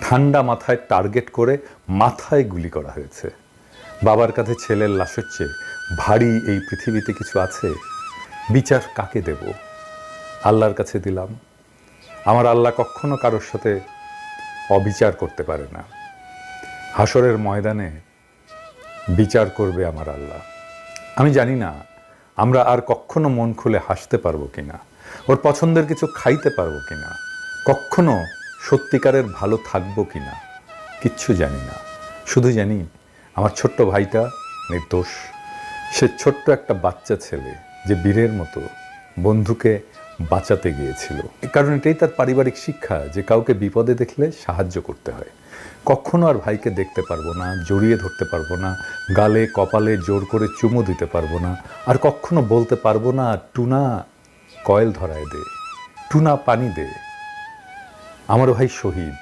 ঠান্ডা মাথায় টার্গেট করে মাথায় গুলি করা হয়েছে। বাবার কাছে ছেলের লাশের চেয়ে ভারী এই পৃথিবীতে কিছু আছে? বিচার কাকে দেব? আল্লাহর কাছে দিলাম। আমার আল্লাহ কখনো কারোর সাথে অবিচার করতে পারে না। হাসরের ময়দানে বিচার করবে আমার আল্লাহ। আমি জানি না আমরা আর কখনো মন খুলে হাসতে পারবো কিনা, ওর পছন্দের কিছু খাইতে পারবো কিনা, কখনো সত্যিকারের ভালো থাকবো কিনা, কিচ্ছু জানি না। শুধু জানি আমার ছোট্ট ভাইটা নির্দোষ। সে ছোট্ট একটা বাচ্চা ছেলে যে বীরের মতো বন্ধুকে বাঁচাতে গিয়েছিল। কারণ এটাই তার পারিবারিক শিক্ষা যে কাউকে বিপদে দেখলে সাহায্য করতে হয়। কখনো আর ভাইকে দেখতে পারবো না, জড়িয়ে ধরতে পারবো না, গালে কপালে জোর করে চুমু দিতে পারবো না, আর কখনো বলতে পারবো না টুনা কয়েল ধরায় দে, টুনা পানি দে। আমার ভাই শহীদ।